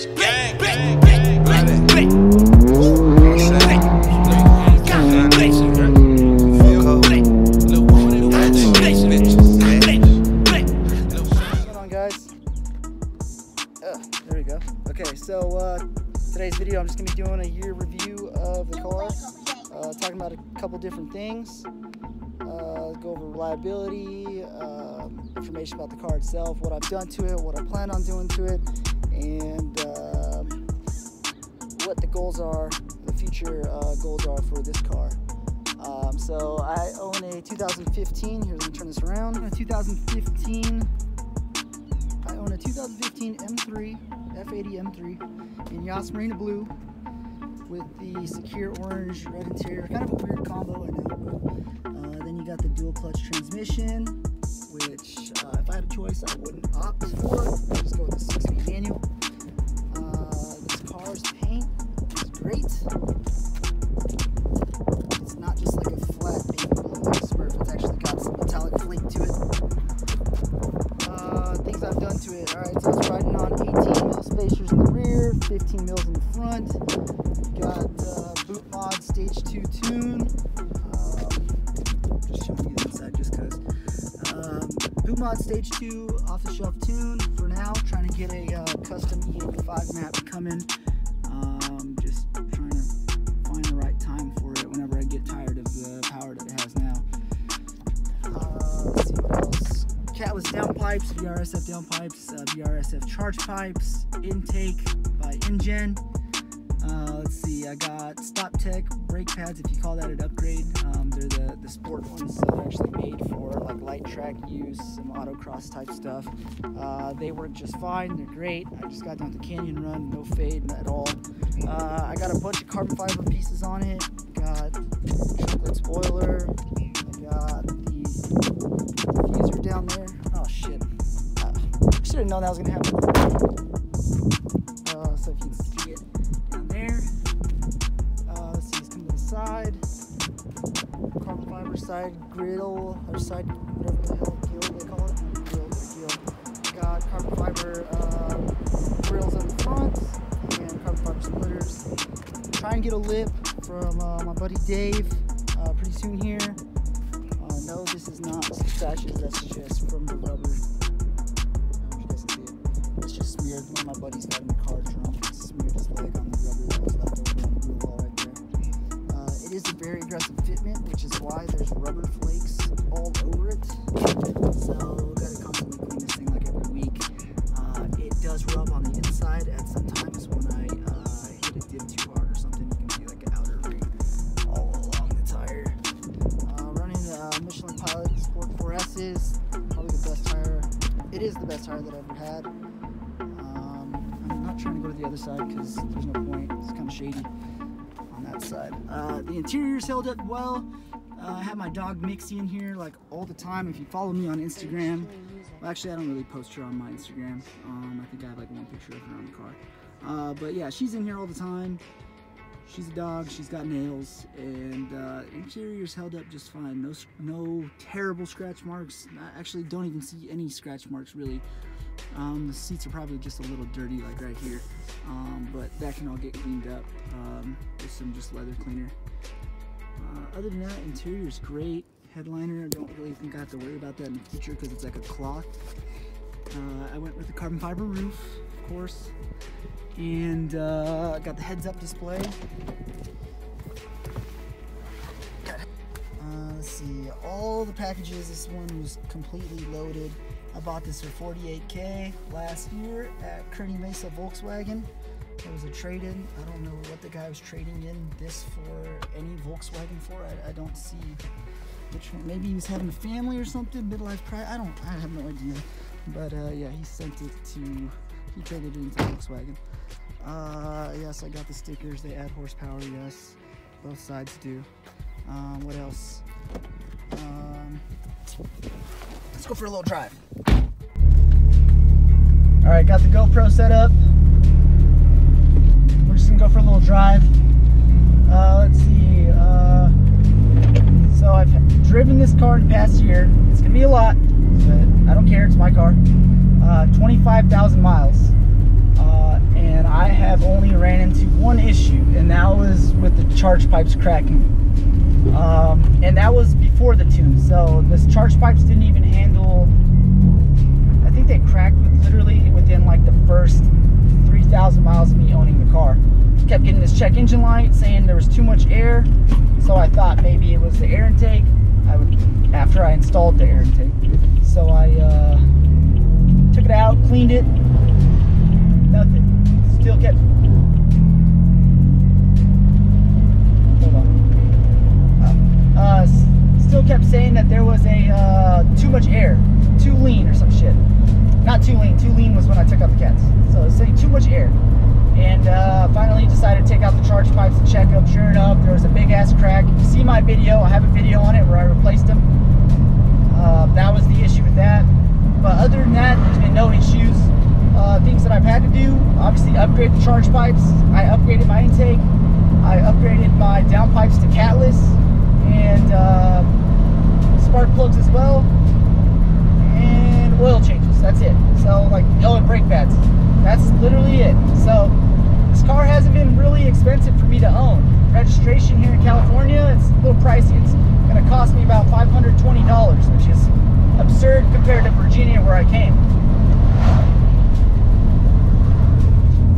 There we go. Okay, so today's video I'm just going to be doing a year review of the car, talking about a couple different things, go over reliability, information about the car itself, what I've done to it, what I plan on doing to it, and what the goals are, the future goals are for this car. So I own a 2015, here, let me turn this around, I own a 2015 M3, F80 M3 in Yas Marina Blue with the secure orange red interior. Kind of a weird combo, I know. Then you got the dual clutch transmission, which if I had a choice I wouldn't opt for. Just go with the 6-speed manual. This car's paint is great. It's not just like a flat baby blue like Smurf. It's actually got some metallic flake to it. Things I've done to it. Alright, so it's riding on 18 mil spacers in the rear, 15 mils in the front. Got boot mod stage 2 tune. Just showing you the inside just because. Boot mod stage 2 off the shelf tune for now. Trying to get a custom E85 map coming. Just trying to find the right time for it whenever I get tired of the power that it has now. Let's see what else. Catless downpipes, VRSF downpipes, VRSF charge pipes, intake by InGen. Let's see, I got Stop Tech brake pads, if you call that an upgrade. They're the sport ones, so they're actually made for like light track use, some autocross type stuff. They work just fine, they're great. I just got done with the canyon run, no fade at all. I got a bunch of carbon fiber pieces on it. Got chocolate spoiler. I got the diffuser down there. Oh shit. I should have known that was gonna happen. So if you can see it down there. Let's see, it's coming to the side. Carbon fiber side grill, or side, whatever the hell gill they call it. Gill. Got carbon fiber grills on the front and carbon fiber splitters. Try and get a lip from my buddy Dave pretty soon here. No, this is not scratches, that's just from the rubber. I don't know if you guys can see it. It's just smeared. One of my buddies got in the car drunk, smeared his leg on the rubber that was left over on the wheel well right there. It is a very aggressive fitment, which is why there's rubber flakes all over it. So gotta constantly clean this thing like every week. It does rub on the inside at some times when I hit a div too hard or something. You can see like an outer ring all along the tire. Michelin Pilot Sport 4S is probably the best tire. It is the best tire that I've ever had. I'm not trying to go to the other side because there's no point. It's kind of shady on that side. The interior's held up well. I have my dog Mixie in here like all the time. If you follow me on Instagram, well, actually I don't really post her on my Instagram. I think I have like one picture of her on the car. But yeah, she's in here all the time. She's a dog, she's got nails, and interior's held up just fine. No terrible scratch marks. I actually don't even see any scratch marks really. The seats are probably just a little dirty like right here, but that can all get cleaned up with some just leather cleaner. Other than that, interior's great. Headliner, I don't really think I have to worry about that in the future because it's like a cloth. I went with the carbon fiber roof, of course. And got the heads-up display. Let's see, all the packages. This one was completely loaded. I bought this for $48K last year at Kearney Mesa Volkswagen. It was a trade-in. I don't know what the guy was trading in this for, any Volkswagen for. I don't see which one. Maybe he was having a family or something, midlife crisis. I have no idea. But yeah, he sent it to. He traded it into Volkswagen. Yes, I got the stickers. They add horsepower, yes. Both sides do. What else? Let's go for a little drive. Alright, got the GoPro set up. We're just gonna go for a little drive. Let's see. So I've driven this car the past year. It's gonna be a lot, but I don't care. It's my car. 25,000 miles. And I charge pipes cracking. And that was before the tune. So the charge pipes didn't even handle, I think they cracked literally within like the first 3,000 miles of me owning the car. Kept getting this check engine light saying there was too much air. So I thought maybe it was the air intake. After I installed the air intake. So I took it out, cleaned it, nothing. Still kept, hold on. Still kept saying that there was too much air, too lean or some shit. Not too lean was when I took out the cats. So it's saying too much air. And finally decided to take out the charge pipes and check them. Sure enough, there was a big ass crack. You see my video, I have a video on it where I replaced them. That was the issue with that. But other than that, there's been no issues. Things that I've had to do, obviously upgrade the charge pipes. I upgraded my intake. I upgraded my downpipes to catless and spark plugs as well. And oil changes, that's it. So like, oh, and brake pads. That's literally it. So this car hasn't been really expensive for me to own. Registration here in California, it's a little pricey. It's going to cost me about $520, which is absurd compared to Virginia where I came.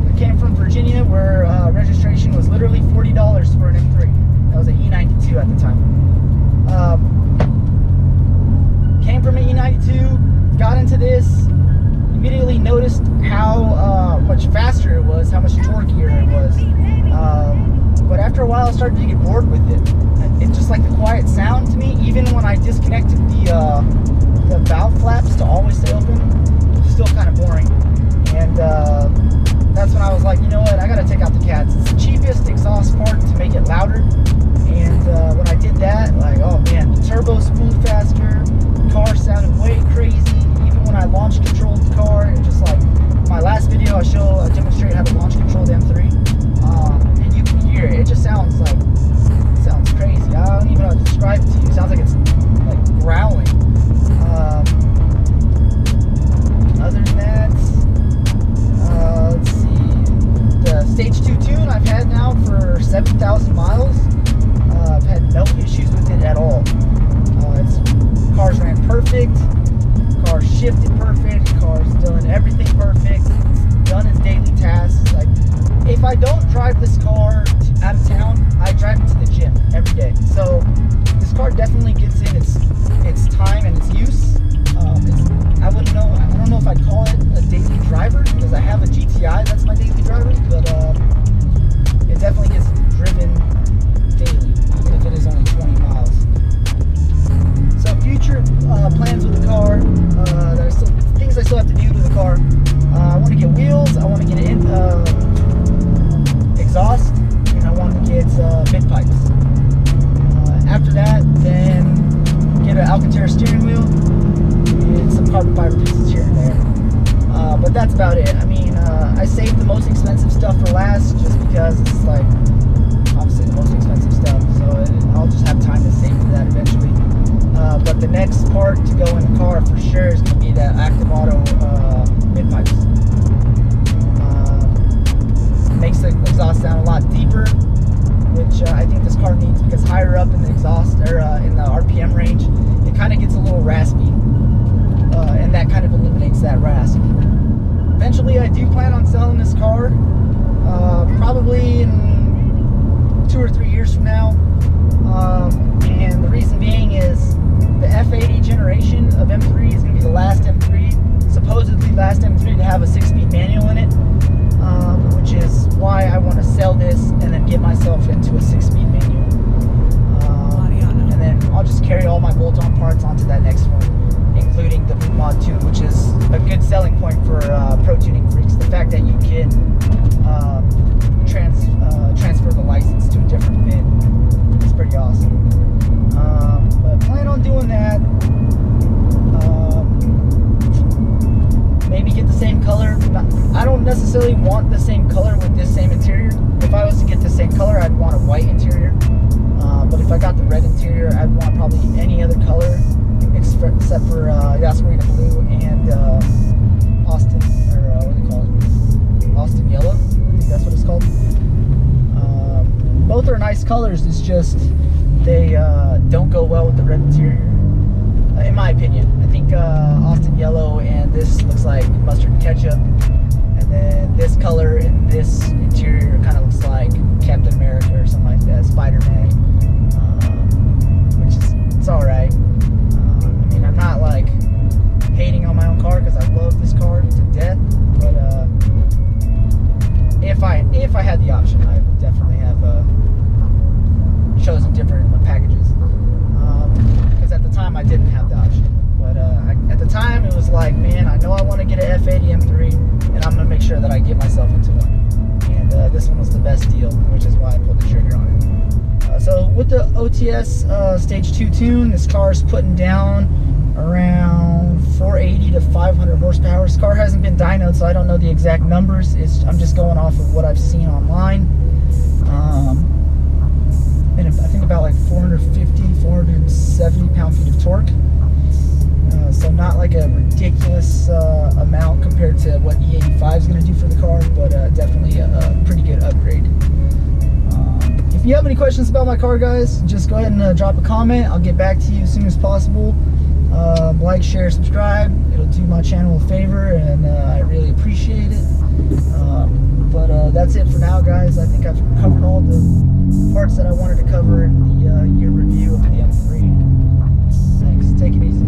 I came from Virginia where registration was literally $40 for an M3. That was an E92 at the time. Came from an E92, got into this, immediately noticed how much faster it was, how much torquier it was. But after a while, I started to get bored with it. It's just like the quiet sound to me. Even when I disconnected the valve flaps to always stay open, it's still kind of boring. And that's when I was like, you know what? I gotta take out the cats. It's the cheapest exhaust part to make it louder. And when I did that, like, oh man, the turbo spooled faster. The car sounded way crazy. When I launch controlled the car, and just like my last video, I demonstrate how to launch control the M3, and you can hear it. It just sounds crazy. I don't even know how to describe it to you. It sounds like it's like growling. Other than that, let's see. The Stage 2 tune I've had now for 7,000 miles. I've had no issues with it at all. Cars ran perfect. Car shifted perfect, car's doing everything perfect, it's done its daily tasks. Like, if I don't drive this car out of town, I drive it to the gym every day. So this car definitely gets in its time and its use. I don't know if I'd call it a daily driver, because I have a GTI that's my daily driver, but it definitely gets driven daily, even if it is only 20 miles. So future plans with the car, things I still have to do to the car. I want to get wheels, I want to get an exhaust, and I want to get mid pipes. After that, then get an Alcantara steering wheel and some carbon fiber pieces here and there. But that's about it. I mean, I saved the most expensive stuff for last just because it's like obviously the most expensive stuff, so I'll just have time to save for that eventually. But the next part to go in the car for sure is going to be that Active Auto mid pipes. Makes the exhaust sound a lot deeper, which I think this car needs, because higher up in the exhaust, or in the RPM range, it kind of gets a little raspy, and that kind of eliminates that rasp. Eventually, I do plan on selling this car, probably in 2 or 3 years from now, and the reason being is the F80 generation of M3 is going to be the last M3, supposedly last M3 to have a 6-speed manual in it, which is why I want to sell this and then get myself into a 6-speed manual. And then I'll just carry all my bolt-on parts onto that next one, including the boot mod tune, which is a good selling point for pro tuning freaks. The fact that you can transfer the license to a different VIN is pretty awesome. But I plan on doing that. Maybe get the same color. I don't necessarily want the same color with this same interior. If I was to get the same color, I'd want a white interior. But if I got the red interior, I'd want probably any other color except for Yasmarina Blue and Austin, or what do they call it? Austin Yellow. I think that's what it's called. Both are nice nice colors. It's just they don't go well with the red interior, in my opinion. I think Austin yellow and this looks like mustard and ketchup, and then this color and this interior kind of looks like Captain America or something like that, Spider-Man, which is, it's all right. I mean, I'm not like hating on my own car because I love this car to death, but if I had the option, I would definitely have chosen different packages, because at the time I didn't have the option. But at the time it was like, man, I know I want to get an F80 M3, and I'm gonna make sure that I get myself into one. And this one was the best deal, which is why I pulled the trigger on it. So with the OTS Stage 2 tune, this car is putting down around 480 to 500 horsepower. This car hasn't been dynoed, so I don't know the exact numbers. I'm just going off of what I've seen online. And I think about like 450, 470 pound-feet of torque. So not like a ridiculous amount compared to what E85 is going to do for the car, but definitely a pretty good upgrade. If you have any questions about my car, guys, just go ahead and drop a comment. I'll get back to you as soon as possible. Like, share, subscribe. It'll do my channel a favor, and I really appreciate it. But that's it for now, guys. I think I've covered all the parts that I wanted to cover in the year review of the M3. Thanks. Take it easy.